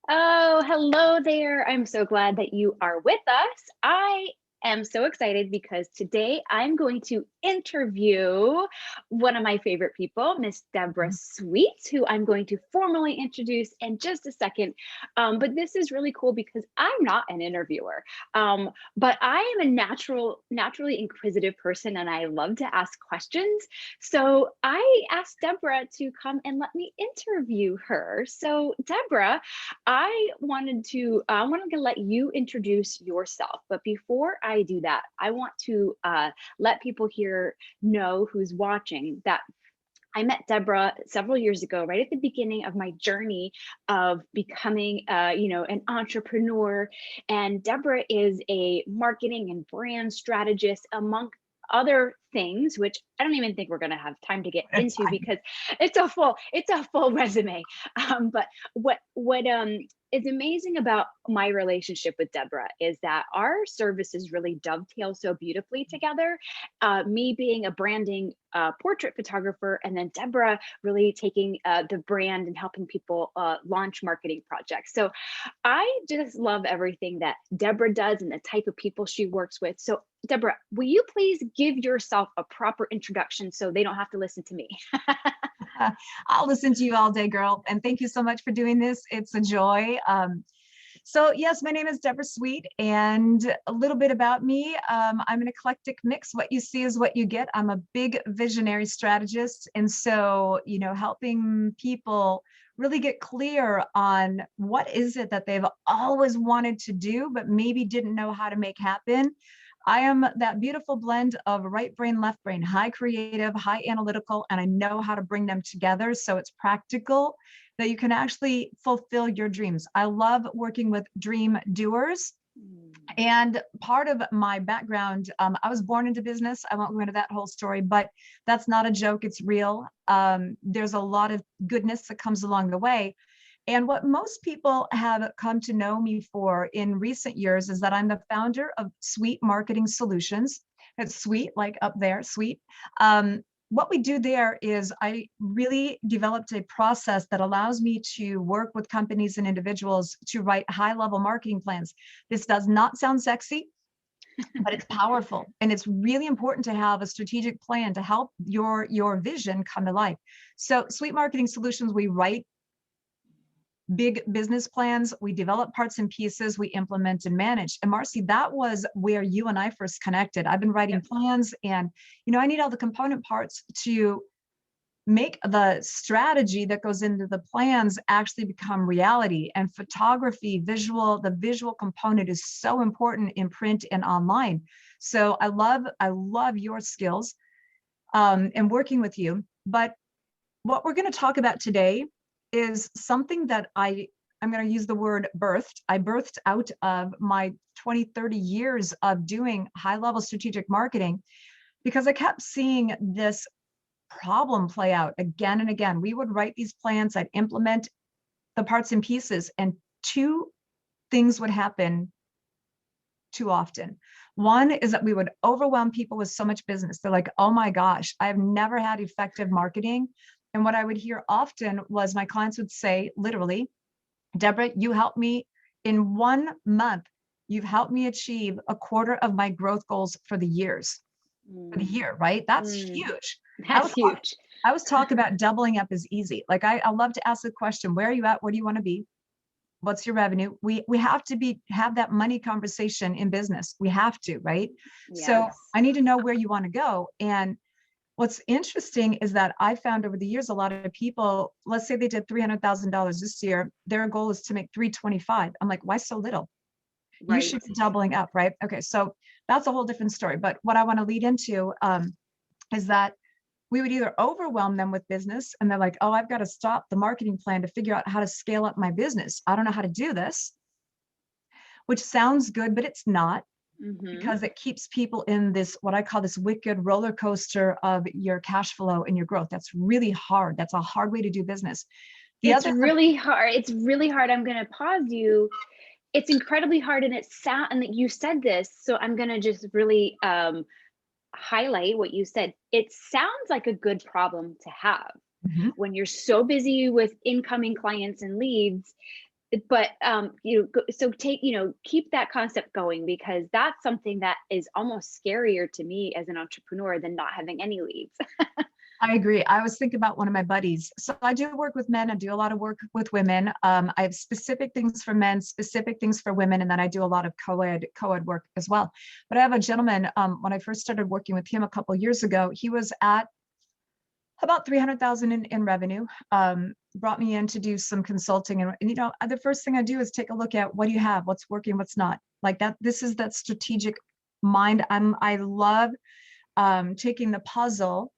Oh, hello there. I'm so glad that you are with us. I am so excited because today I'm going to interview one of my favorite people, Miss Deborah Sweet, who I'm going to formally introduce in just a second. But this is really cool because I'm not an interviewer, but I am a naturally inquisitive person, and I love to ask questions. So I asked Deborah to come and let me interview her. So Deborah, I wanted to let you introduce yourself, but before I do that, I want to let people here know who's watching that I met Deborah several years ago, right at the beginning of my journey of becoming, an entrepreneur. And Deborah is a marketing and brand strategist, among other things, which I don't even think we're going to have time to get It's into fine. because it's a full resume. But what is amazing about my relationship with Deborah is that our services really dovetail so beautifully together. Me being a branding portrait photographer, and then Deborah really taking the brand and helping people launch marketing projects. So I just love everything that Deborah does and the type of people she works with. So, Deborah, will you please give yourself a proper introduction so they don't have to listen to me? I'll listen to you all day, girl. And thank you so much for doing this. It's a joy. So yes, my name is Deborah Sweet, and a little bit about me. I'm an eclectic mix. What you see is what you get. I'm a big visionary strategist. And so, helping people really get clear on what is it that they've always wanted to do, but maybe didn't know how to make happen. I am that beautiful blend of right brain, left brain, high creative, high analytical, and I know how to bring them together so it's practical that you can actually fulfill your dreams. I love working with dream doers. Mm. And part of my background, I was born into business. I won't go into that whole story, but that's not a joke. It's real. There's a lot of goodness that comes along the way. And what most people have come to know me for in recent years is that I'm the founder of Sweet Marketing Solutions. It's sweet, like up there, sweet. What we do there is I really developed a process that allows me to work with companies and individuals to write high level marketing plans. This does not sound sexy, but it's powerful, and it's really important to have a strategic plan to help your vision come to life. So Sweet Marketing Solutions, we write big business plans, we develop parts and pieces, we implement and manage. And Marcy, that was where you and I first connected. I've been writing Yep. plans, and I need all the component parts to make the strategy that goes into the plans actually become reality. And photography, the visual component is so important in print and online. So I love your skills and working with you. But what we're going to talk about today is something that I'm going to use the word birthed. I birthed out of my 20, 30 years of doing high level strategic marketing because I kept seeing this problem play out again and again. We would write these plans, I'd implement the parts and pieces, and two things would happen too often. One is that we would overwhelm people with so much business. They're like, oh my gosh, I've never had effective marketing. And what I would hear often was my clients would say, literally, Deborah, you helped me in 1 month. You've helped me achieve a quarter of my growth goals for the Mm. year, right? That's Mm. huge. I That's was huge. I was talking about doubling up is easy. Like I love to ask the question, where are you at? Where do you want to be? What's your revenue? We have to have that money conversation in business. We have to, right? So Yes. I need to know where you want to go. And what's interesting is that I found over the years, a lot of people, let's say they did $300,000 this year, their goal is to make 325. I'm like, why so little? You Right. should be doubling up, right? Okay, so that's a whole different story. But what I want to lead into is that we would either overwhelm them with business and they're like, oh, I've got to stop the marketing plan to figure out how to scale up my business. I don't know how to do this, which sounds good, but it's not, Mm-hmm. because it keeps people in this, what I call this wicked roller coaster of your cash flow and your growth. That's really hard. That's a hard way to do business. The It's other, really hard. It's really hard. I'm going to pause you. It's incredibly hard, and it's sound. And that you said this, so I'm going to just really highlight what you said. It sounds like a good problem to have. Mhm. when you're so busy with incoming clients and leads. But so take, keep that concept going, because that's something that is almost scarier to me as an entrepreneur than not having any leads. I agree. I was thinking about one of my buddies. So I do work with men. I do a lot of work with women. I have specific things for men, specific things for women, and then I do a lot of co-ed work as well. But I have a gentleman. When I first started working with him a couple of years ago, he was at about 300,000 in revenue. Brought me in to do some consulting, and the first thing I do is take a look at what do you have, what's working, what's not. Like that. This is that strategic mind. I love taking the puzzle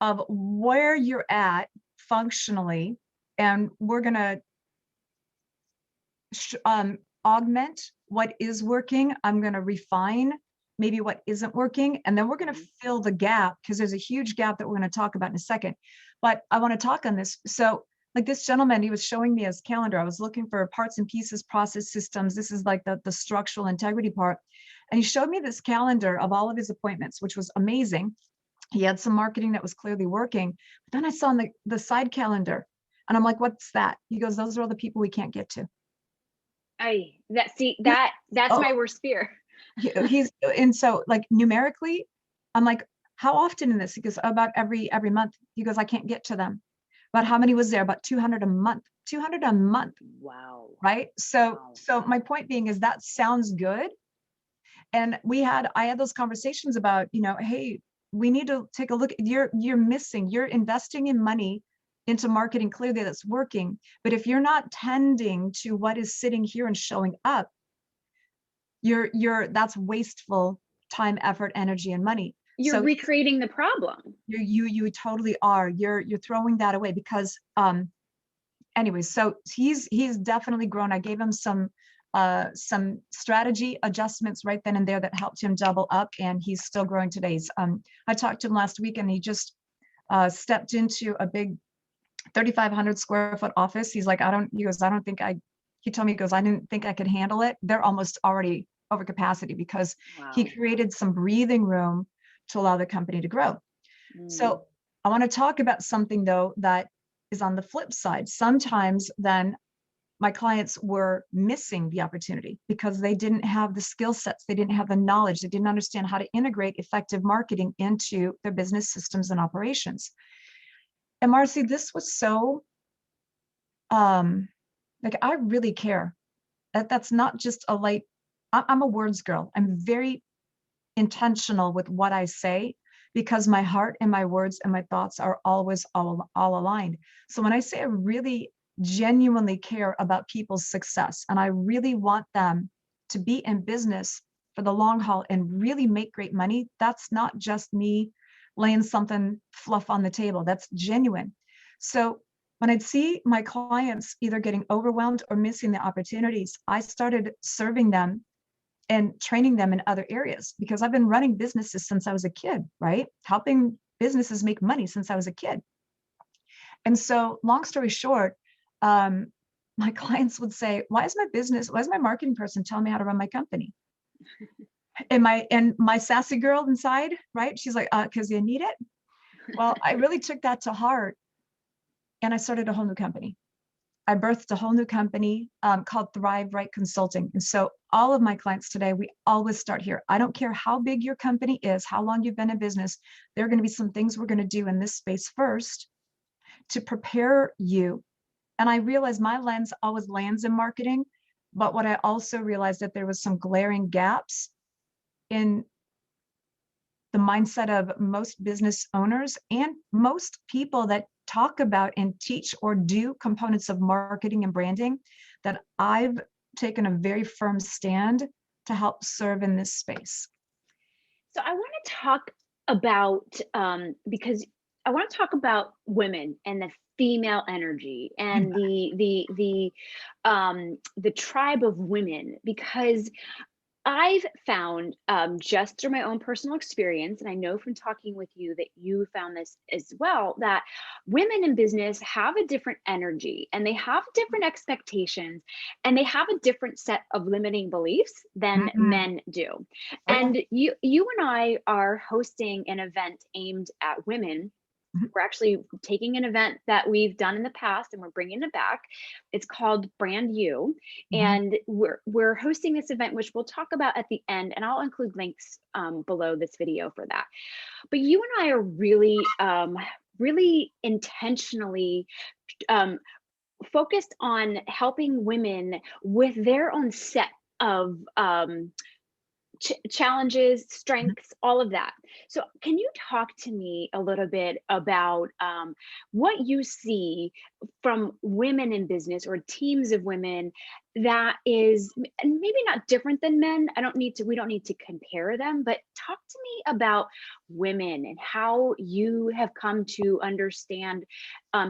of where you're at functionally, and we're going to augment what is working. I'm going to refine maybe what isn't working, and then we're going to fill the gap, because there's a huge gap that we're going to talk about in a second. But I want to talk on this. So like this gentleman, he was showing me his calendar. I was looking for parts and pieces, process systems. This is like the structural integrity part. And he showed me this calendar of all of his appointments, which was amazing. He had some marketing that was clearly working. But then I saw on the side calendar, and I'm like, what's that? He goes, those are all the people we can't get to. That's Oh, my worst fear. he's, and so like numerically, I'm like, how often in this? He goes, about every month. He goes, I can't get to them. But how many was there? About 200 a month. 200 a month. Wow. Right. So Wow. my point being is that sounds good. And I had those conversations about, hey, we need to take a look. You're investing in money into marketing clearly that's working. But if you're not tending to what is sitting here and showing up, that's wasteful time, effort, energy, and money. You're So recreating the problem. you totally are. You're throwing that away because anyways, so he's definitely grown. I gave him some strategy adjustments right then and there that helped him double up, and he's still growing today. I talked to him last week, and he just stepped into a big 3,500 square foot office. He's like, he told me, he goes, I didn't think I could handle it. They're almost already over capacity because he Wow. created some breathing room to allow the company to grow. So I want to talk about something though that is on the flip side. Sometimes then my clients were missing the opportunity because they didn't have the skill sets, they didn't have the knowledge, they didn't understand how to integrate effective marketing into their business systems and operations. And Marcy, this was so like, I really care. That's not just a light, I'm a words girl. I'm very intentional with what I say because my heart and my words and my thoughts are always all aligned. So when I say I really genuinely care about people's success and I really want them to be in business for the long haul and really make great money, that's not just me laying something fluff on the table. That's genuine. So when I'd see my clients either getting overwhelmed or missing the opportunities, I started serving them and training them in other areas because I've been running businesses since I was a kid, right? Helping businesses make money since I was a kid. And so, long story short, my clients would say, why is my marketing person telling me how to run my company? And my sassy girl inside, right? She's like, because you need it. Well, I really took that to heart and I started a whole new company. I birthed a whole new company called Thrive Right Consulting. And so all of my clients today, we always start here. I don't care how big your company is, how long you've been in business, there are going to be some things we're going to do in this space first to prepare you. And I realized my lens always lands in marketing, but what I also realized that there was some glaring gaps in the mindset of most business owners and most people that talk about and teach or do components of marketing and branding that I've taken a very firm stand to help serve in this space. So I want to talk about because I want to talk about women and the female energy and the tribe of women, because I've found, just through my own personal experience, and I know from talking with you that you found this as well, that women in business have a different energy and they have different expectations and they have a different set of limiting beliefs than Mhm. men do. Oh yeah. And you and I are hosting an event aimed at women Mhm. We're actually taking an event that we've done in the past and we're bringing it back. It's called Brand You, Mhm. and we're hosting this event, which we'll talk about at the end, and I'll include links below this video for that. But you and I are really, really intentionally um, focused on helping women with their own set of challenges, Mhm. strengths, all of that. So, can you talk to me a little bit about what you see from women in business or teams of women that is and maybe not different than men? We don't need to compare them, but talk to me about women and how you have come to understand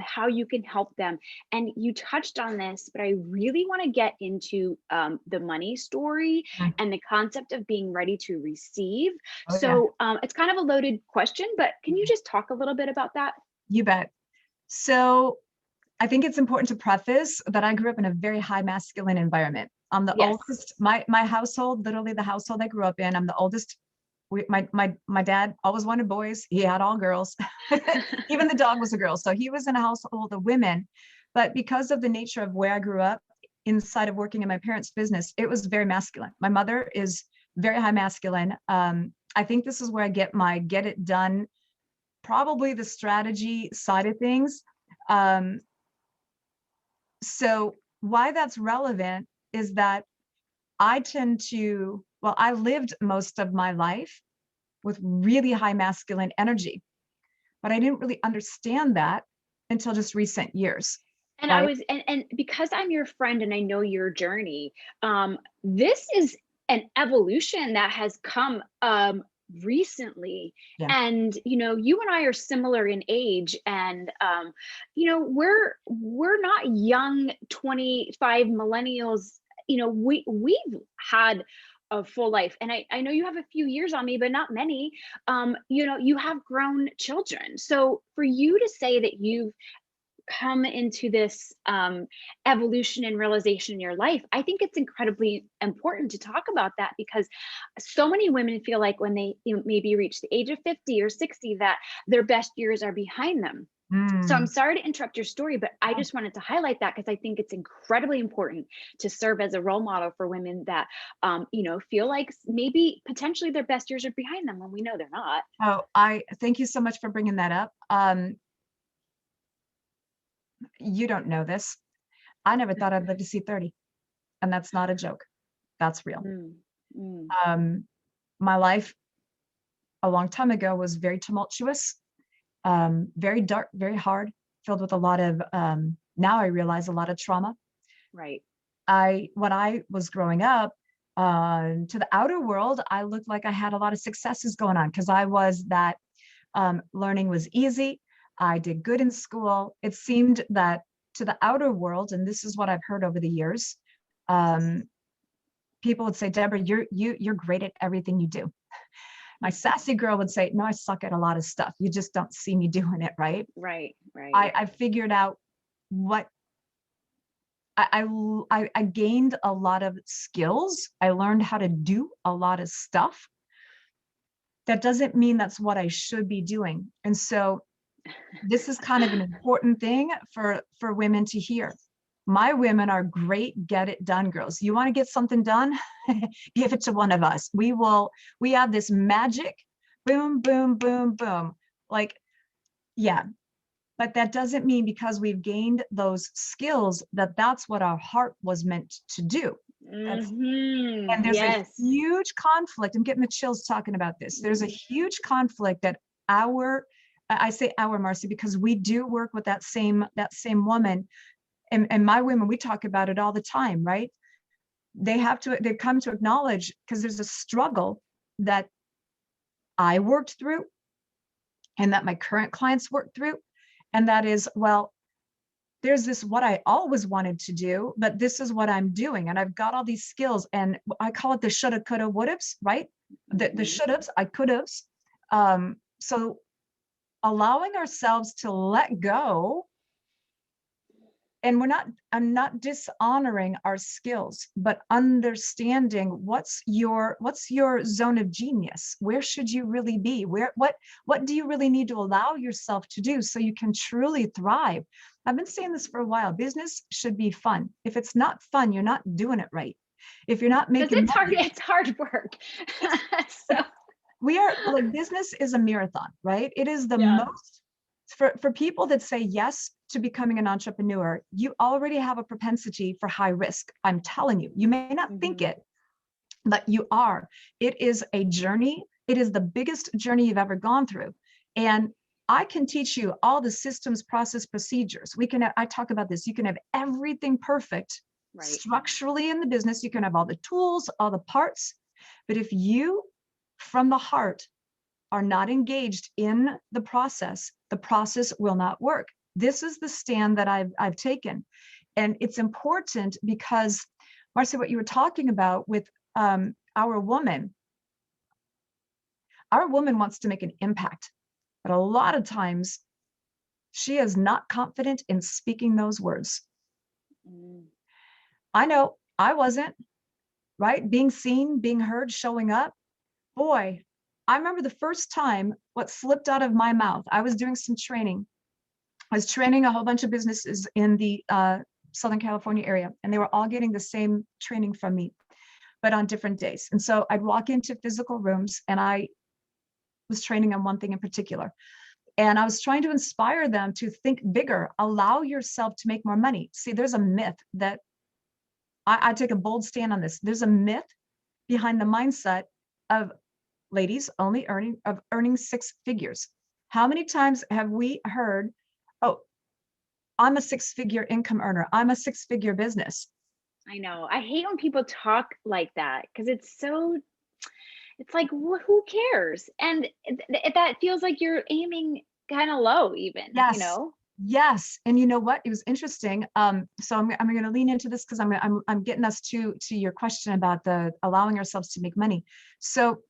how you can help them. And you touched on this, but I really want to get into the money story Mm. and the concept of being ready to receive. Oh, yeah. So it's kind of a loaded question, but can you just talk a little bit about that? You bet. So I think it's important to preface that I grew up in a very high masculine environment. I'm the Yes. oldest. My household, literally the household I grew up in, I'm the oldest. My dad always wanted boys. He had all girls. Even the dog was a girl. So he was in a household of women. But because of the nature of where I grew up, inside of working in my parents' business, it was very masculine. My mother is very high masculine. I think this is where I get my get it done, probably the strategy side of things. Um, so why that's relevant is that I lived most of my life with really high masculine energy, but I didn't really understand that until just recent years, And I right? was and because I'm your friend and I know your journey, this is an evolution that has come recently. Yeah. And you and I are similar in age, and we're not young 25 millennials. We've had a full life, and I know you have a few years on me, but not many. You have grown children, so for you to say that you've come into this evolution and realization in your life, I think it's incredibly important to talk about that, because so many women feel like when they maybe reach the age of 50 or 60 that their best years are behind them. So I'm Mm. sorry to interrupt your story, but I just wanted to highlight that because I think it's incredibly important to serve as a role model for women that feel like maybe potentially their best years are behind them when we know they're not. Oh, I thank you so much for bringing that up. You don't know this. I never thought I'd live to see 30, and that's not a joke. That's real. Mm, mm, Um, my life a long time ago was very tumultuous, very dark, very hard, filled with a lot of, now I realize, a lot of trauma. right. When I was growing up, to the outer world, I looked like I had a lot of successes going on because I was that, learning was easy. I did good in school. It seemed that to the outer world, and this is what I've heard over the years, um, people would say, Deborah, you're great at everything you do. My sassy girl would say, no, I suck at a lot of stuff. You just don't see me doing it, right? Right, right. I figured out what I gained a lot of skills. I learned how to do a lot of stuff. That doesn't mean that's what I should be doing. And so this is kind of an important thing for women to hear. My women are great get it done girls. You want to get something done? Give it to one of us. We have this magic boom, boom, boom, boom. Like, yeah, but that doesn't mean because we've gained those skills that that's what our heart was meant to do. That's And there's a Yes. huge conflict. I'm getting the chills talking about this. There's a Mm, huge conflict that I say our, Marcy, because we do work with that same woman, and my women, we talk about it all the time, right? They've come to acknowledge, because there's a struggle that I worked through and that my current clients work through. And that is, well, there's this what I always wanted to do, but this is what I'm doing. And I've got all these skills, and I call it the shoulda, coulda, woulda,'s, right? The mhm. shoulda,'s, I coulda,'s. So allowing ourselves to let go And I'm not dishonoring our skills, but understanding what's your zone of genius. Where should you really be? What do you really need to allow yourself to do so you can truly thrive? I've been saying this for a while. Business should be fun. If it's not fun, you're not doing it right. If you're not Because making it's hard. money, It's hard work. So we are like, business is a marathon, right? It is the yeah. most, for people that say yes to becoming an entrepreneur, you already have a propensity for high risk. I'm telling you, you may not think Mhm. it, but you are. It is a journey. It is the biggest journey you've ever gone through. And I can teach you all the systems, process, procedures. I talk about this. You can have everything perfect Right. structurally in the business. You can have all the tools, all the parts. But if you, from the heart, are not engaged in the process will not work. This is the stand that I've taken. And it's important because, Marcy, what you were talking about with our woman wants to make an impact, but a lot of times she is not confident in speaking those words. Mm. I know I wasn't, right? Being seen, being heard, showing up. Boy, I remember the first time what slipped out of my mouth. I was doing some training. I was training a whole bunch of businesses in the Southern California area, and they were all getting the same training from me, but on different days. And so I'd walk into physical rooms, and I was training on one thing in particular. And I was trying to inspire them to think bigger, allow yourself to make more money. See, there's a myth that I take a bold stand on this. There's a myth behind the mindset of ladies only earning six figures. How many times have we heard, oh, I'm a six-figure income earner. I'm a six-figure business. I know. I hate when people talk like that because it's like, who cares? And that feels like you're aiming kind of low, even, you Yes. know? Yes. And you know what? It was interesting. So I'm going to lean into this because I'm getting us to your question about the allowing ourselves to make money. So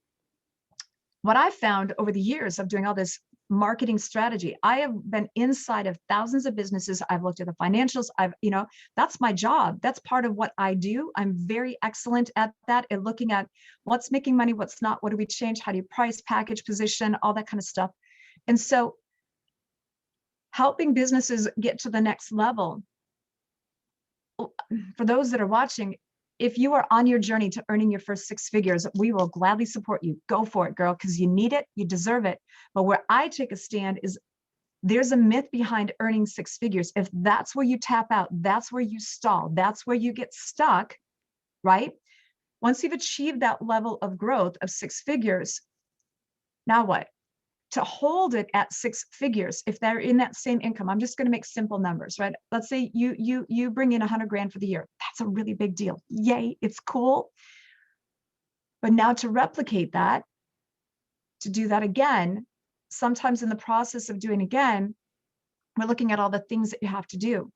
what I found over the years of doing all this marketing strategy, I have been inside of thousands of businesses. I've looked at the financials. That's my job. That's part of what I do. I'm very excellent at that, and looking at what's making money, what's not, what do we change, how do you price, package, position, all that kind of stuff. And so helping businesses get to the next level, for those that are watching, if you are on your journey to earning your first six figures, we will gladly support you. Go for it, girl, because you need it, you deserve it. But where I take a stand is there's a myth behind earning six figures. If that's where you tap out, that's where you stall, that's where you get stuck, right? Once you've achieved that level of growth of six figures, now what? To hold it at six figures, if they're in that same income, I'm just going to make simple numbers, right? Let's say you bring in 100 grand for the year. That's a really big deal. Yay, it's cool. But now to replicate that, to do that again, sometimes in the process of doing again, we're looking at all the things that you have to do.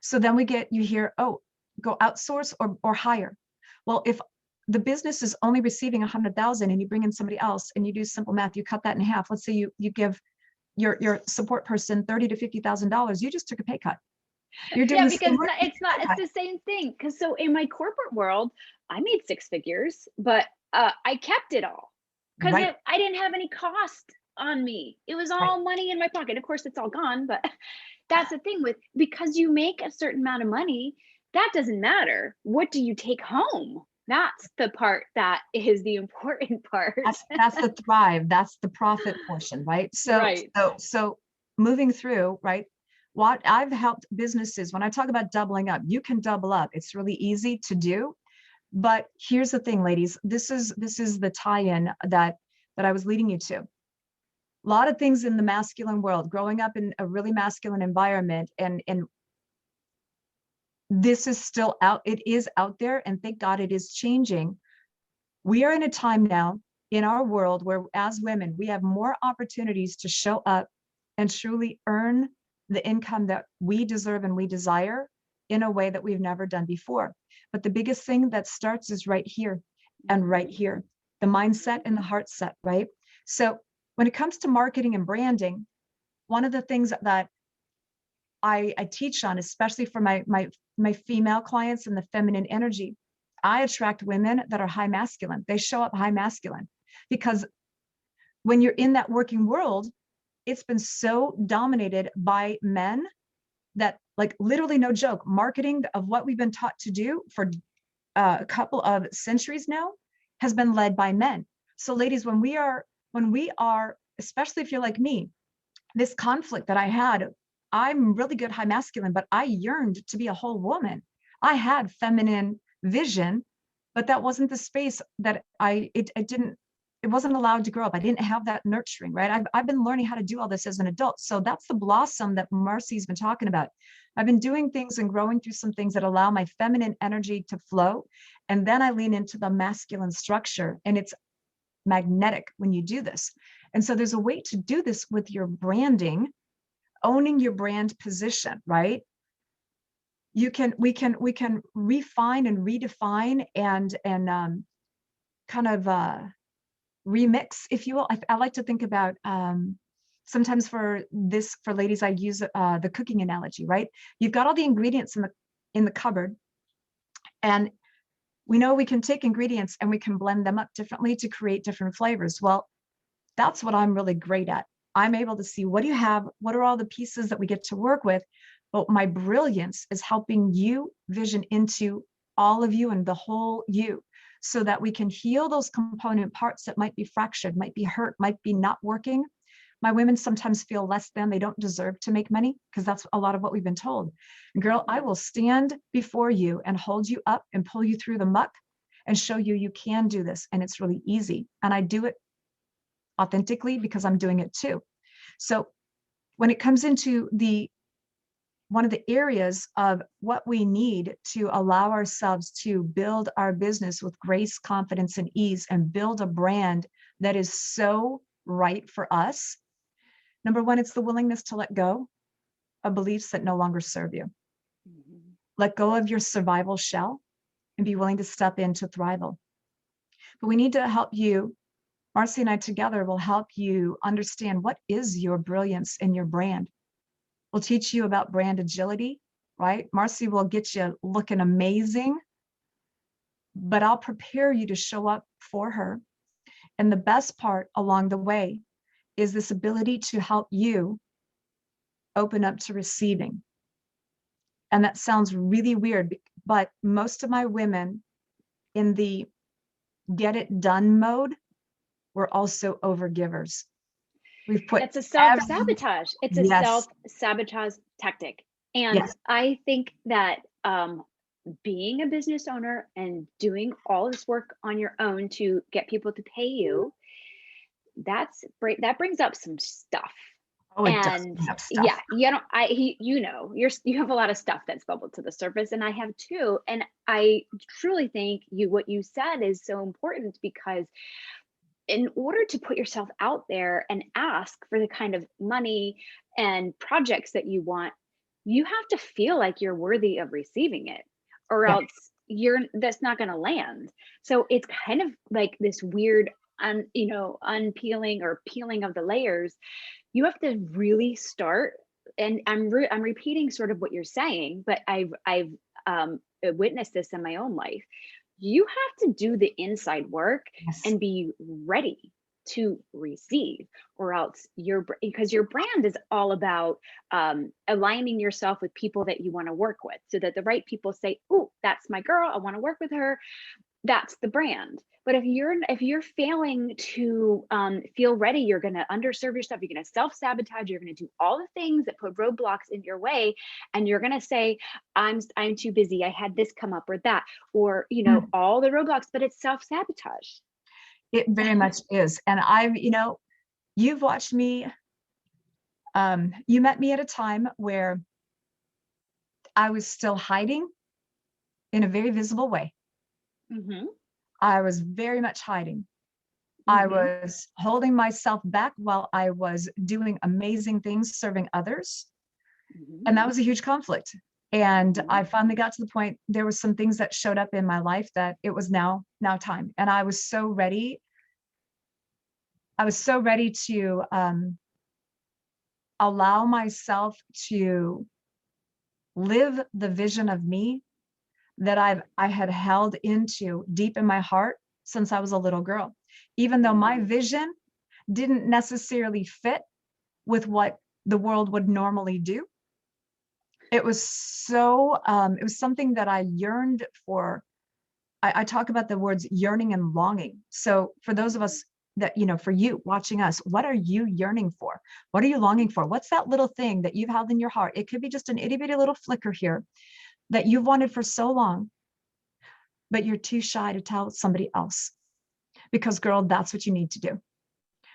So then you hear, oh, go outsource or hire. Well, if the business is only receiving 100,000 and you bring in somebody else and you do simple math, you cut that in half. Let's say you give your support person $30,000 to $50,000. You just took a pay cut. You're doing Yeah, the because same work. it's the same thing. Because so in my corporate world, I made six figures, but I kept it all because Right, I didn't have any cost on me. It was right. all money in my pocket. Of course, it's all gone, but that's the thing with because you make a certain amount of money, that doesn't matter. What do you take home? That's the part that is the important part. That's the thrive. That's the profit portion, right? So Right. so moving through, right? What I've helped businesses, when I talk about doubling up, you can double up. It's really easy to do. But here's the thing, ladies. This is the tie-in that I was leading you to. A lot of things in the masculine world, growing up in a really masculine environment, and this is still out, it is out there, and thank God it is changing. We are in a time now in our world where, as women, we have more opportunities to show up and truly earn the income that we deserve and we desire in a way that we've never done before. But the biggest thing that starts is right here and right Mhm. here, the mindset and the heart set, right? So when it comes to marketing and branding, one of the things that I teach on, especially for my female clients and the feminine energy. I attract women that are high masculine. They show up high masculine because when you're in that working world, it's been so dominated by men that, like, literally, no joke, marketing of what we've been taught to do for a couple of centuries now has been led by men. So ladies, when we are, especially if you're like me, this conflict that I had, I'm really good high masculine, but I yearned to be a whole woman. I had feminine vision, but that wasn't the space that it wasn't allowed to grow up. I didn't have that nurturing, right? I've been learning how to do all this as an adult. So that's the blossom that Marcy's been talking about. I've been doing things and growing through some things that allow my feminine energy to flow. And then I lean into the masculine structure, and it's magnetic when you do this. And so there's a way to do this with your branding, owning your brand position, right? We can refine and redefine and kind of remix, if you will. I like to think about sometimes for ladies, I use the cooking analogy, right? You've got all the ingredients in the cupboard, and we know we can take ingredients and we can blend them up differently to create different flavors. Well, that's what I'm really great at. I'm able to see, what do you have? What are all the pieces that we get to work with? But my brilliance is helping you vision into all of you and the whole you, so that we can heal those component parts that might be fractured, might be hurt, might be not working. My women sometimes feel less than, they don't deserve to make money, because that's a lot of what we've been told. Girl, I will stand before you and hold you up and pull you through the muck and show you you can do this. And it's really easy. And I do it authentically because I'm doing it too. So when it comes into one of the areas of what we need to allow ourselves to build our business with grace, confidence, and ease, and build a brand that is so right for us. Number one, it's the willingness to let go of beliefs that no longer serve you. Mm-hmm. Let go of your survival shell and be willing to step into thrival. But we need to help you. Marcy and I together will help you understand what is your brilliance in your brand. We'll teach you about brand agility, right? Marcy will get you looking amazing, but I'll prepare you to show up for her. And the best part along the way is this ability to help you open up to receiving. And that sounds really weird, but most of my women in the get it done mode were also overgivers. We've put It's a self-sabotage. It's a yes. self-sabotage tactic. And Yes. I think that being a business owner and doing all this work on your own to get people to pay you, that brings up some stuff. Oh, it does And have stuff. yeah, you have a lot of stuff that's bubbled to the surface, and I have too. And I truly think what you said is so important, because in order to put yourself out there and ask for the kind of money and projects that you want, you have to feel like you're worthy of receiving it, or Yeah. else that's not going to land. So it's kind of like this weird unpeeling or peeling of the layers. You have to really start, and I'm repeating sort of what you're saying, but I've witnessed this in my own life. You have to do the inside work. Yes. And be ready to receive, or else because your brand is all about aligning yourself with people that you want to work with, so that the right people say, oh, that's my girl, I want to work with her. That's the brand. But if you're failing to feel ready, you're going to underserve yourself. You're going to self-sabotage. You're going to do all the things that put roadblocks in your way, and you're going to say, I'm too busy, I had this come up, or that, or all the roadblocks. But it's self-sabotage. It very much is. And you've watched me. You met me at a time where I was still hiding in a very visible way. Mm-hmm. I was very much hiding. Mm-hmm. I was holding myself back while I was doing amazing things, serving others. Mm-hmm. And that was a huge conflict. And mm-hmm. I finally got to the point, there were some things that showed up in my life that it was now time. And I was so ready. I was so ready to allow myself to live the vision of me that I had held into deep in my heart since I was a little girl. Even though my vision didn't necessarily fit with what the world would normally do. It was it was something that I yearned for. I talk about the words yearning and longing. So for those of us that, for you watching us, what are you yearning for? What are you longing for? What's that little thing that you've held in your heart? It could be just an itty bitty little flicker here that you've wanted for so long, but you're too shy to tell somebody else. Because girl, that's what you need to do.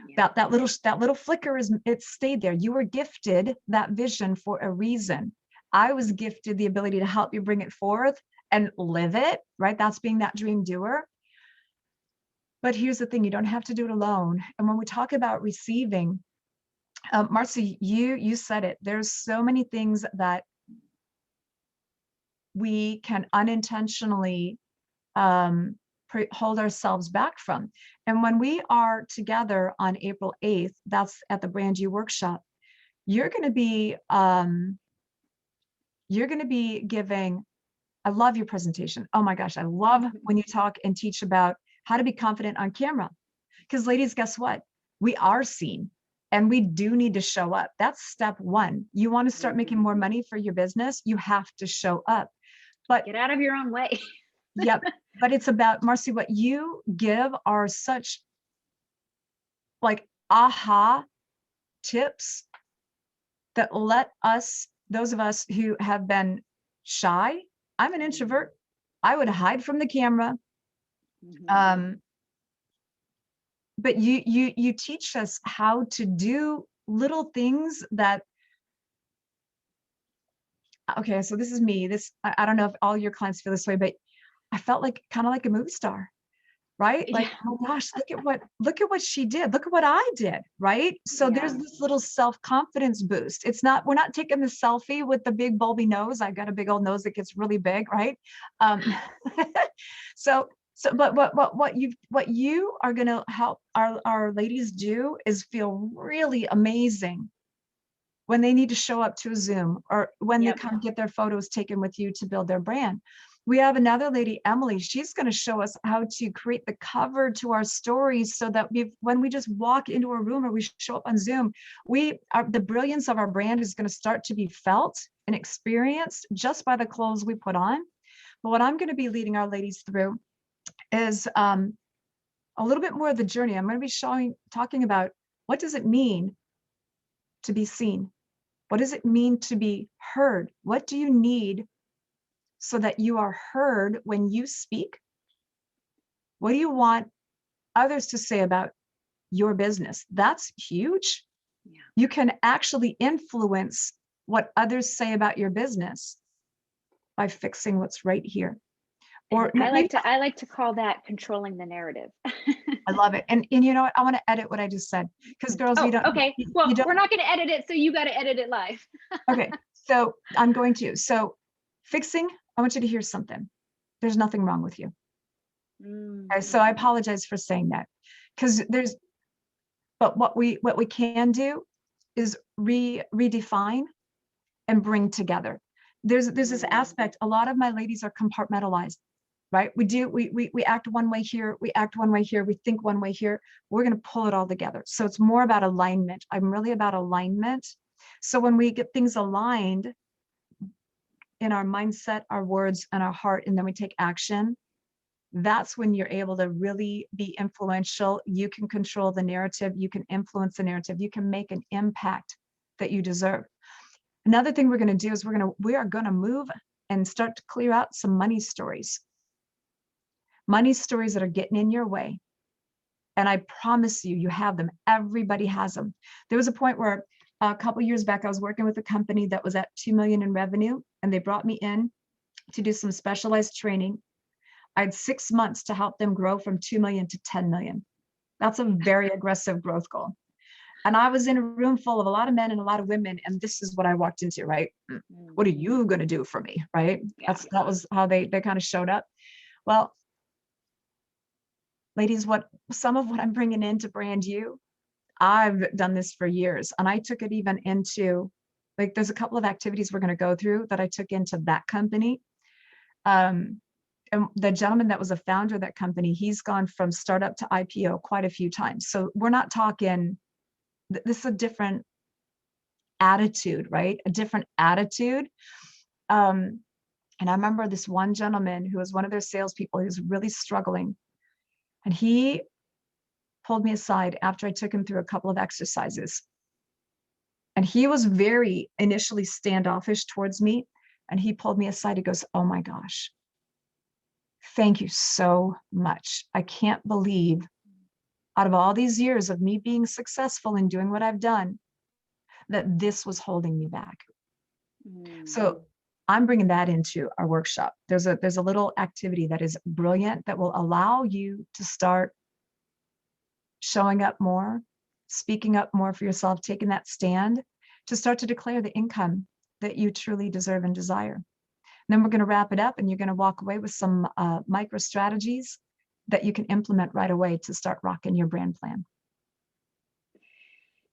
Yeah. That little flicker it stayed there. You were gifted that vision for a reason. I was gifted the ability to help you bring it forth and live it, right? That's being that dream doer. But here's the thing, you don't have to do it alone. And when we talk about receiving, Marcy, you said it. There's so many things that we can unintentionally hold ourselves back from. And when we are together on April 8th, that's at the Brand You Workshop, you're going to be giving, I love your presentation. Oh my gosh, I love when you talk and teach about how to be confident on camera. Because ladies, guess what? We are seen and we do need to show up. That's step one. You want to start making more money for your business, you have to show up. But get out of your own way. Yep. But it's about, Marcy, what you give are such like aha tips that let us, those of us who have been shy, I'm an introvert, I would hide from the camera. But you teach us how to do little things that, okay, so this is me. I don't know if all your clients feel this way, but I felt like kind of like a movie star, right? Like, Yeah. oh gosh, look at what she did. Look at what I did, right? So there's this little self-confidence boost. We're not taking the selfie with the big bulby nose. I got a big old nose that gets really big, right? But what you are going to help our ladies do is feel really amazing when they need to show up to a Zoom or when they come get their photos taken with you to build their brand. We have another lady, Emily. She's going to show us how to create the cover to our stories so that when we just walk into a room or we show up on Zoom, the brilliance of our brand is going to start to be felt and experienced just by the clothes we put on. But what I'm going to be leading our ladies through is a little bit more of the journey. I'm going to be talking about what does it mean to be seen? What does it mean to be heard? What do you need so that you are heard when you speak? What do you want others to say about your business? That's huge. Yeah. You can actually influence what others say about your business by fixing what's right here. Or I like to call that controlling the narrative. I love it. And you know what? I want to edit what I just said because girls, oh, you don't. Okay. Well, you don't, we're not going to edit it, so you got to edit it live. Okay. So I'm going to. So fixing, I want you to hear something. There's nothing wrong with you. Okay, so I apologize for saying that because but what we can do is redefine and bring together. There's this aspect. A lot of my ladies are compartmentalized, right? We act one way here, we act one way here, we think one way here. We're going to pull it all together. So it's more about alignment. I'm really about alignment. So when we get things aligned in our mindset, our words, and our heart, and then we take action, that's when you're able to really be influential. You can control the narrative, you can influence the narrative, you can make an impact that you deserve. Another thing we're going to do is we are going to move and start to clear out some money stories that are getting in your way. And I promise you, you have them. Everybody has them. There was a point where a couple years back, I was working with a company that was at 2 million in revenue, and they brought me in to do some specialized training. I had 6 months to help them grow from 2 million to 10 million. That's a very aggressive growth goal. And I was in a room full of a lot of men and a lot of women. And this is what I walked into, right? What are you going to do for me? Right? Yeah. That was how they kind of showed up. Well, ladies, some of what I'm bringing into Brand You, I've done this for years. And I took it even into Like there's a couple of activities we're going to go through that I took into that company. Um, and the gentleman that was a founder of that company, he's gone from startup to IPO quite a few times. So we're not talking, this is a different attitude, right? A different attitude. And I remember this one gentleman who was one of their salespeople, he was really struggling. And he pulled me aside after I took him through a couple of exercises. And he was very initially standoffish towards me. And he pulled me aside. He goes, "Oh my gosh, thank you so much. I can't believe out of all these years of me being successful in doing what I've done, that this was holding me back." So I'm bringing that into our workshop. There's a little activity that is brilliant that will allow you to start showing up more, speaking up more for yourself, taking that stand to start to declare the income that you truly deserve and desire. And then we're going to wrap it up, and you're going to walk away with some micro strategies that you can implement right away to start rocking your brand plan.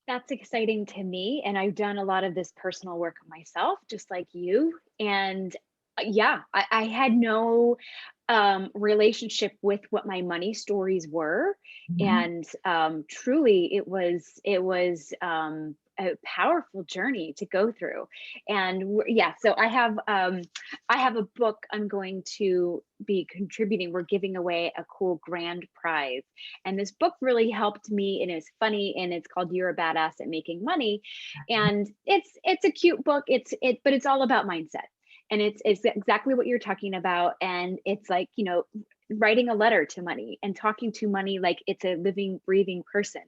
That's exciting to me, and I've done a lot of this personal work myself, just like you. And yeah, I had no relationship with what my money stories were, Mhm. and truly, it was a powerful journey to go through. And yeah, so I have a book I'm going to be contributing. We're giving away a cool grand prize, and this book really helped me, and it's funny, and it's called You're a Badass at Making Money. And it's a cute book. But it's all about mindset. And it's exactly what you're talking about. And it's like, writing a letter to money and talking to money like it's a living, breathing person.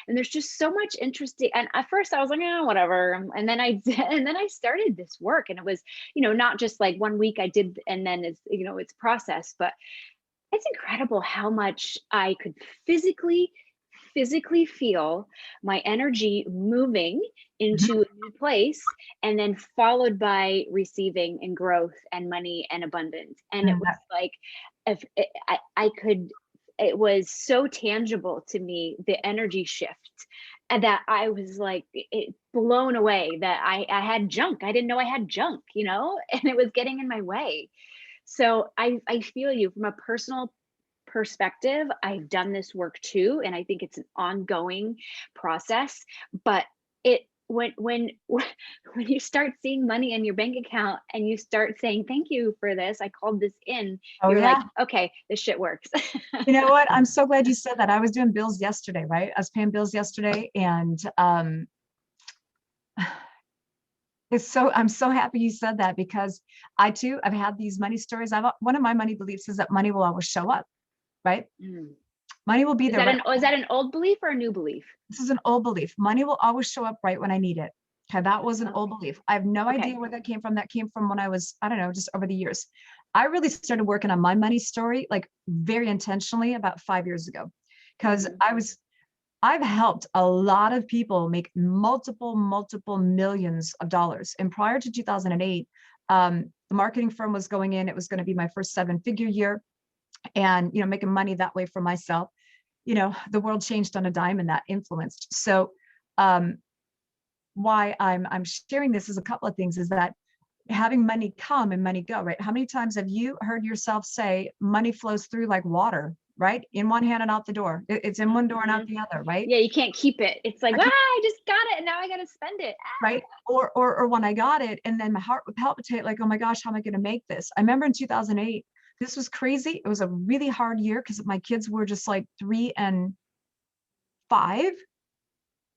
And there's just so much interesting. And at first I was like, oh, whatever. And then I did, and then I started this work, and it was, not just like one week I did, and then it's process, but it's incredible how much I could physically feel my energy moving Mhm. into a new place, and then followed by receiving and growth and money and abundance. And it And was like, if I could, it was so tangible to me, the energy shift, and that I was like blown away that I had junk. I didn't know I had junk, and it was getting in my way. So I feel you from a personal perspective. I've done this work too, and I think it's an ongoing process. But it when you start seeing money in your bank account and you start saying thank you for this, I called this in. oh You're like, yeah. okay, this shit works. You know what? I'm so glad you said that. I was doing bills yesterday, right? I was paying bills yesterday, and I'm so happy you said that, because I too, I've had these money stories. One of my money beliefs is that money will always show up, right? Mm. Money will be Is there that right. an old belief or a new belief? This is an old belief. Money will always show up right when I need it. Okay, that was an old Okay. belief. I have no idea Okay. where that came from. That came from when I was, I don't know, just over the years. I really started working on my money story like very intentionally about 5 years ago, because Hmm. I've helped a lot of people make multiple millions of dollars. And prior to 2008, the marketing firm was going in. It was going to be my first 7-figure year, and making money that way for myself. The world changed on a dime, and that influenced. So, um, why I'm sharing this is a couple of things. Is that having money come and money go, right? How many times have you heard yourself say money flows through like water, right? In one hand and out the door. It's in one door and out Hmm. the other, right? Yeah, you can't keep it. It's like, I ah, can't, I just got it and now I got to spend it. right? Or when I got it, and then my heart would palpitate, like, oh my gosh, how am I going to make this? I remember in 2008, this was crazy. It was a really hard year because my kids were just like 3 and 5.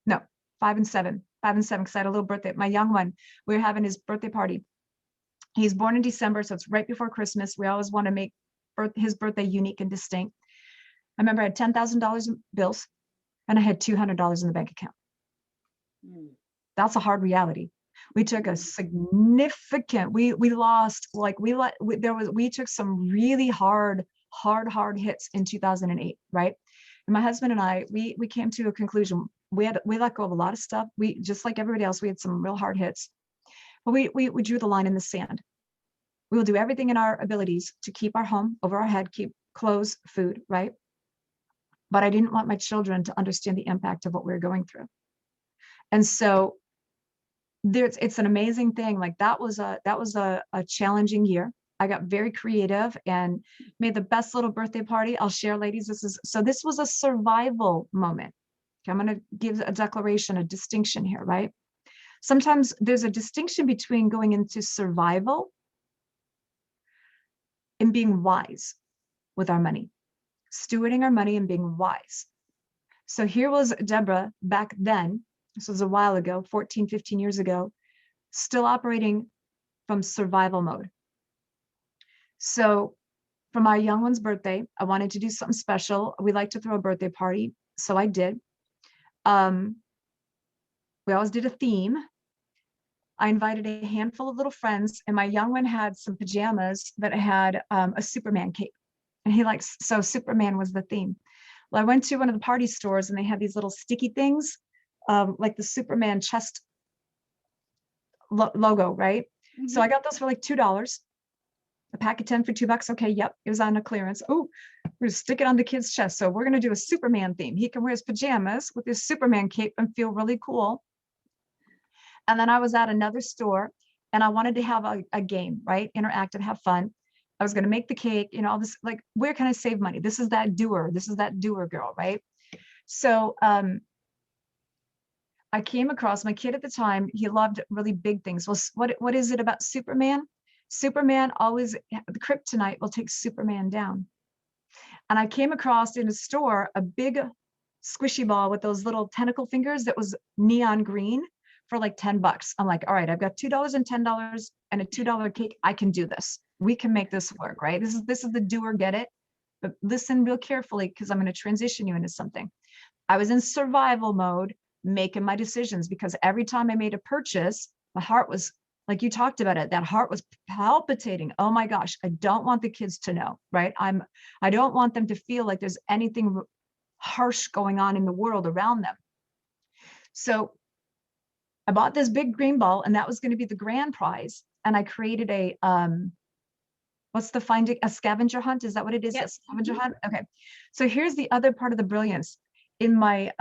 No, 5 and 7. 5 and 7, because I had a little birthday. My young one, we were having his birthday party. He's born in December, so it's right before Christmas. We always want to make his birthday unique and distinct. I remember I had $10,000 in bills, and I had $200 in the bank account. Mm, That's a hard reality. We took a mm, significant, we lost, like we took some really hard hits in 2008, right? And my husband and I, we came to a conclusion. We let go of a lot of stuff. We, just like everybody else, we had some real hard hits, but we drew the line in the sand. We will do everything in our abilities to keep our home over our head, keep clothes, food, right? But I didn't want my children to understand the impact of what we were going through. And so it's an amazing thing. Like that was a challenging year. I got very creative and made the best little birthday party. I'll share, ladies. This was a survival moment. Okay, I'm going to give a declaration, a distinction here, right? Sometimes there's a distinction between going into survival and being wise with our money, stewarding our money and being wise. So here was Deborah back then. This was a while ago, 14, 15 years ago, still operating from survival mode. So for my young one's birthday, I wanted to do something special. We like to throw a birthday party. So I did. We always did a theme. I invited a handful of little friends, and my young one had some pajamas that had a Superman cape. And he likes, so Superman was the theme. Well, I went to one of the party stores and they had these little sticky things, like the Superman chest logo, right? Mm-hmm. So I got those for like $2. A pack of 10 for $2. Okay, yep, it was on a clearance. Oh, we're gonna stick it on the kid's chest. So we're gonna do a Superman theme. He can wear his pajamas with his Superman cape and feel really cool. And then I was at another store and I wanted to have a game, right? Interactive, have fun. I was going to make the cake, all this, like, where can I save money? This is that doer. This is that doer girl, right? So I came across my kid at the time. He loved really big things. Well, what is it about Superman? Superman always, the kryptonite will take Superman down. And I came across in a store a big squishy ball with those little tentacle fingers that was neon green for like $10. I'm like, all right, I've got $2 and $10 and a $2 cake. I can do this. We can make this work, right? This is the doer, get it? But listen real carefully because I'm going to transition you into something. I was in survival mode, making my decisions because every time I made a purchase, my heart was, like you talked about it, that heart was palpitating. Oh my gosh, I don't want the kids to know, right? I don't want them to feel like there's anything harsh going on in the world around them. So I bought this big green ball and that was going to be the grand prize. And I created a, what's the finding, a scavenger hunt? Is that what it is? Yes. A scavenger hunt? Okay. So here's the other part of the brilliance. In my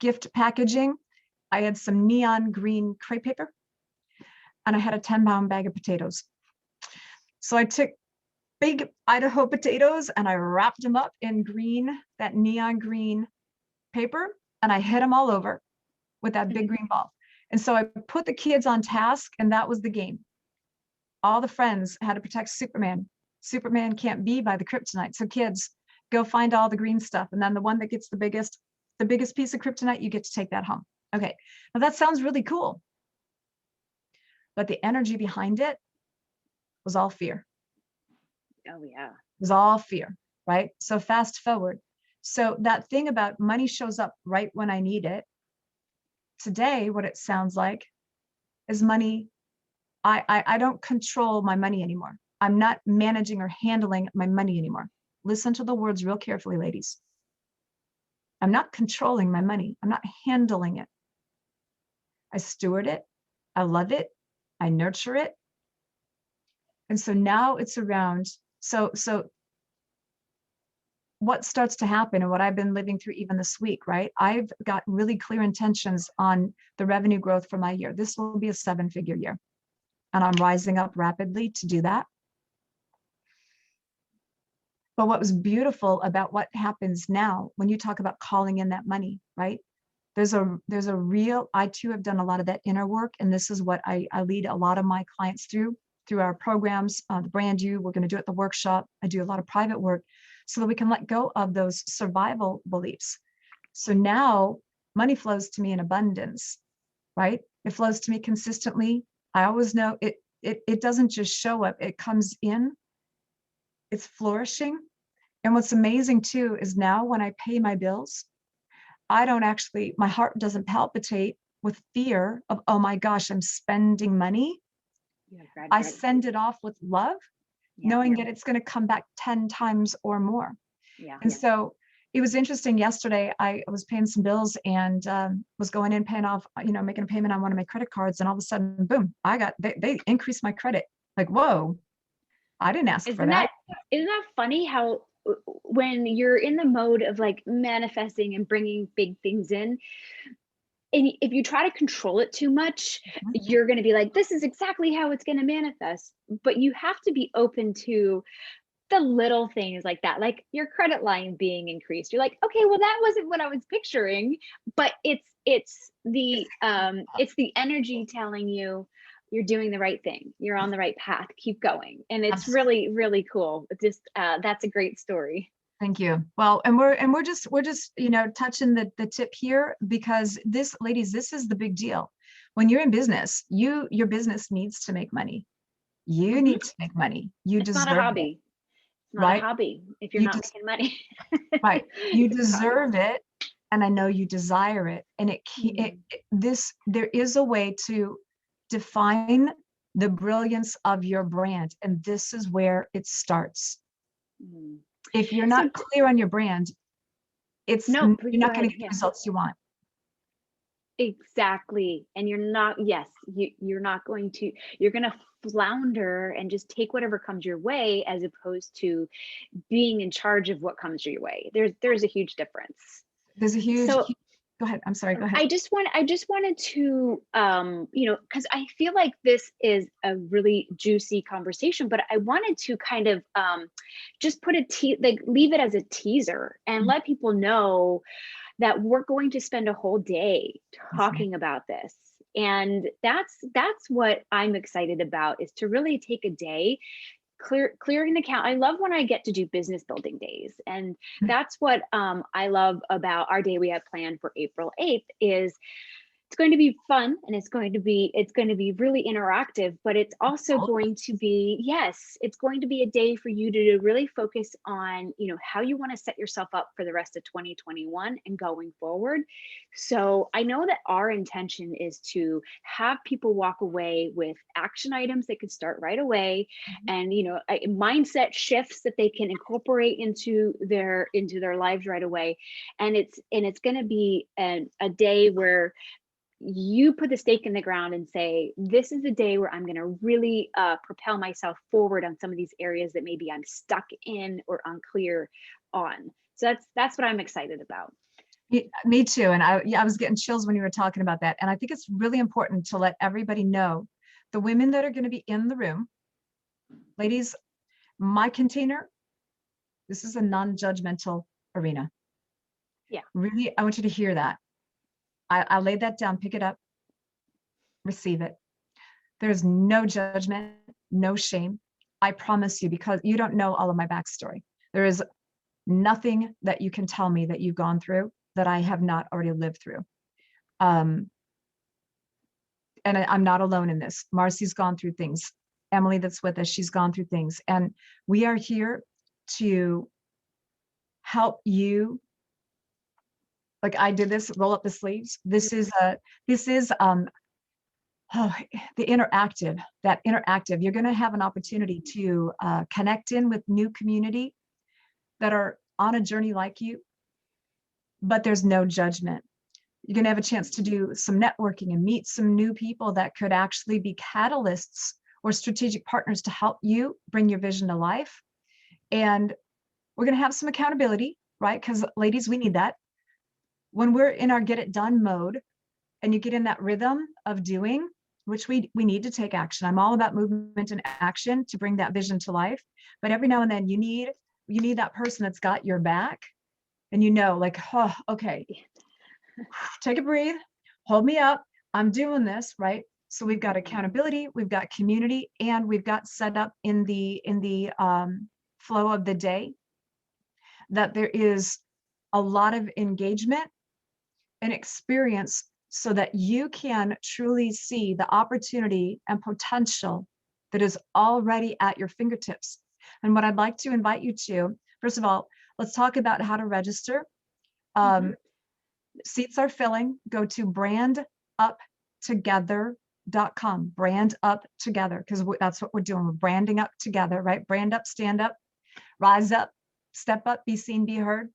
gift packaging, I had some neon green crepe paper and I had a 10-pound bag of potatoes. So I took big Idaho potatoes and I wrapped them up in green, that neon green paper, and I hit them all over with that big green ball. And so I put the kids on task and that was the game. All the friends had to protect Superman. Superman can't be by the kryptonite. So kids, go find all the green stuff. And then the one that gets the biggest piece of kryptonite, you get to take that home. Okay, now that sounds really cool. But the energy behind it was all fear. Oh yeah. It was all fear, right? So fast forward. So that thing about money shows up right when I need it. Today, what it sounds like is money. I don't control my money anymore. I'm not managing or handling my money anymore. Listen to the words real carefully, ladies. I'm not controlling my money. I'm not handling it. I steward it. I love it. I nurture it. And so now it's around. So what starts to happen and what I've been living through even this week, right? I've got really clear intentions on the revenue growth for my year. This will be a 7-figure year. And I'm rising up rapidly to do that. But what was beautiful about what happens now, when you talk about calling in that money, right? There's a real, I too have done a lot of that inner work. And this is what I lead a lot of my clients through our programs, the brand you, we're going to do at the workshop. I do a lot of private work so that we can let go of those survival beliefs. So now money flows to me in abundance, right? It flows to me consistently. I always know it doesn't just show up, it comes in, it's flourishing. And what's amazing too is now when I pay my bills, I don't actually, my heart doesn't palpitate with fear of, oh my gosh, I'm spending money. Yeah, I send it off with love, knowing that it's going to come back 10 times or more. Yeah. And so it was interesting. Yesterday, I was paying some bills and was going in, paying off, making a payment on one of my credit cards. And all of a sudden, boom, they increased my credit. Like, whoa, I didn't ask for that. Isn't that funny how when you're in the mode of like manifesting and bringing big things in, and if you try to control it too much, Mhm. you're going to be like, this is exactly how it's going to manifest. But you have to be open to the little things like that, like your credit line being increased. You're like, okay, well, that wasn't what I was picturing, but it's the energy telling you you're doing the right thing. You're on the right path. Keep going. And it's Abs- really, really cool. It's just that's a great story. Thank you. Well, and we're just touching the tip here, because this, ladies, this is the big deal. When you're in business, your business needs to make money. You Mhm. need to make money. You It's not a deserve it, hobby. It's not a right? hobby if you're You not just making money. right. You It's a hobby. deserve it, and I know you desire it. And Mm, there is a way to define the brilliance of your brand, and this is where it starts. mm. If you're So not clear on your brand, no, please you're go not going ahead. to get the Yeah. results you want. Exactly. And you're not, yes, you're not going to, you're going to flounder and just take whatever comes your way as opposed to being in charge of what comes your way. There's a huge difference. There's a So go ahead. I'm sorry. Go ahead. I just wanted to because I feel like this is a really juicy conversation, but I wanted to kind of just put like leave it as a teaser and Mhm. let people know that we're going to spend a whole day Yes, ma'am. talking about this. And that's what I'm excited about, is to really take a day clearing the count. I love when I get to do business building days, and that's what I love about our day we have planned for April 8th. Is it's going to be fun, and it's going to be really interactive, but it's also Oh, going to be, yes, it's going to be a day for you to really focus on how you want to set yourself up for the rest of 2021 and going forward. So I know that our intention is to have people walk away with action items they can start right away, mhm. and mindset shifts that they can incorporate into their lives right away. And it's going to be a day where you put the stake in the ground and say, this is a day where I'm going to really propel myself forward on some of these areas that maybe I'm stuck in or unclear on. So that's what I'm excited about. Me too. And I was getting chills when you were talking about that. And I think it's really important to let everybody know, the women that are going to be in the room, ladies, my container, this is a non-judgmental arena. Yeah. Really, I want you to hear that. I laid that down, pick it up, receive it. There's no judgment, no shame. I promise you, because you don't know all of my backstory. There is nothing that you can tell me that you've gone through that I have not already lived through. Um, and I'm not alone in this. Marcy's gone through things. Emily, that's with us, she's gone through things. And we are here to help you. Like I did this, roll up the sleeves. This is oh, the interactive, that interactive. You're going to have an opportunity to connect in with new community that are on a journey like you, but there's no judgment. You're going to have a chance to do some networking and meet some new people that could actually be catalysts or strategic partners to help you bring your vision to life. And we're going to have some accountability, right? Because ladies, we need that. When we're in our get it done mode and you get in that rhythm of doing, which we need to take action. I'm all about movement and action to bring that vision to life. But every now and then you need that person that's got your back, and like, oh, okay, take a breathe, hold me up, I'm doing this, right? So we've got Mhm. accountability, we've got community, and we've got set up in the flow of the day that there is a lot of engagement and experience, so that you can truly see the opportunity and potential that is already at your fingertips. And what I'd like to invite you to, first of all, let's talk about how to register. Mhm. Um, Seats are filling. Go to branduptogether.com, brand up together, because that's what we're doing. We're branding up together, right? Brand up, stand up, rise up, step up, be seen, be heard,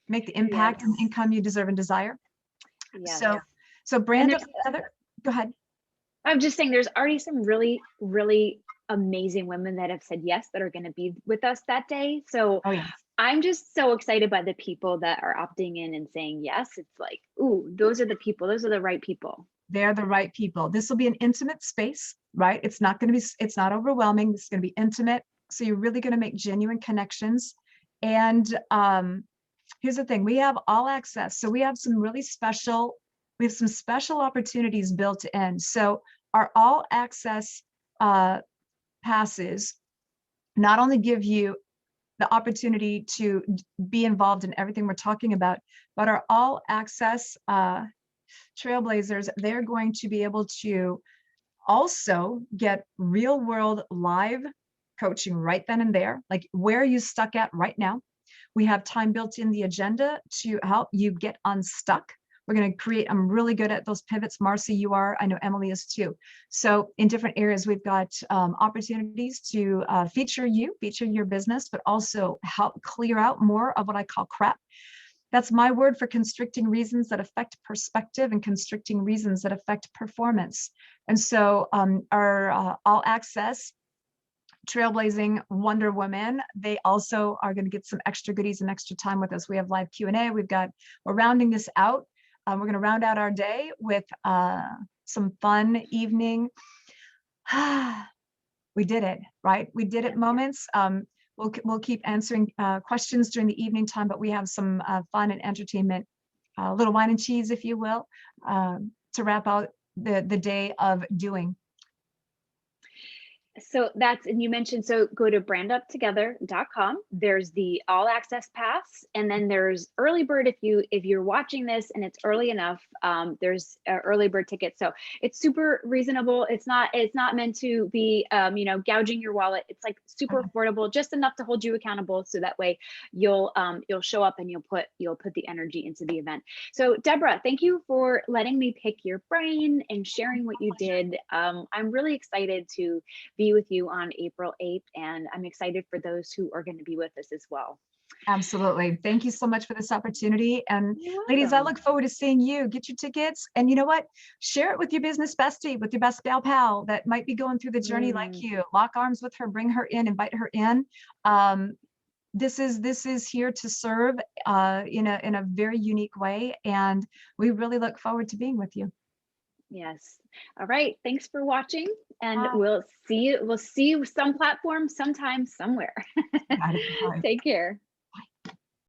make the impact and Yes. income you deserve and desire. Yes. So And brand up there's together. Go ahead. I'm just saying there's already some really, really amazing women that have said yes that are going to be with us that day. So Oh yeah. I'm just so excited by the people that are opting in and saying yes. It's like, ooh, those are the people. Those are the right people. They're the right people. This will be an intimate space, right? It's not going to be, it's not overwhelming. This is going to be intimate. So you're really going to make genuine connections. And here's the thing, we have all access. So we have some really special, we have some special opportunities built in. So our all access passes not only give you the opportunity to be involved in everything we're talking about, but our all access trailblazers, they're going to be able to also get real world live coaching right then and there, like where are you stuck at right now. We have time built in the agenda to help you get unstuck. We're going to create, I'm really good at those pivots. Marcy, you are, I know Emily is too. So in different areas, we've got opportunities to feature your business, but also help clear out more of what I call crap. That's my word for constricting reasons that affect perspective and constricting reasons that affect performance. And so our all access trailblazing Wonder Woman, they also are going to get some extra goodies and extra time with us. We have live Q&A. We're rounding this out. We're going to round out our day with some fun evening. We did it, right? We did it moments. We'll keep answering questions during the evening time, but we have some fun and entertainment, a little wine and cheese, if you will, to wrap out the day of doing. So and you mentioned, so go to branduptogether.com. There's the all access pass, and then there's early bird. If you're watching this and it's early enough, there's early bird tickets. So it's super reasonable. It's not meant to be gouging your wallet. It's like super affordable, just enough to hold you accountable. So that way you'll show up and you'll put the energy into the event. So Deborah, thank you for letting me pick your brain and sharing what you did. I'm really excited to be with you on April 8th, and I'm excited for those who are going to be with us as well. Absolutely. Thank you so much for this opportunity. And ladies, I look forward to seeing you. Get your tickets. And you know what? Share it with your business bestie, with your best gal pal that might be going through the journey like you. Lock arms with her, bring her in, invite her in. This is here to serve in a very unique way. And we really look forward to being with you. Yes. All right. Thanks for watching, and we'll see you some platform, sometime, somewhere. Take care.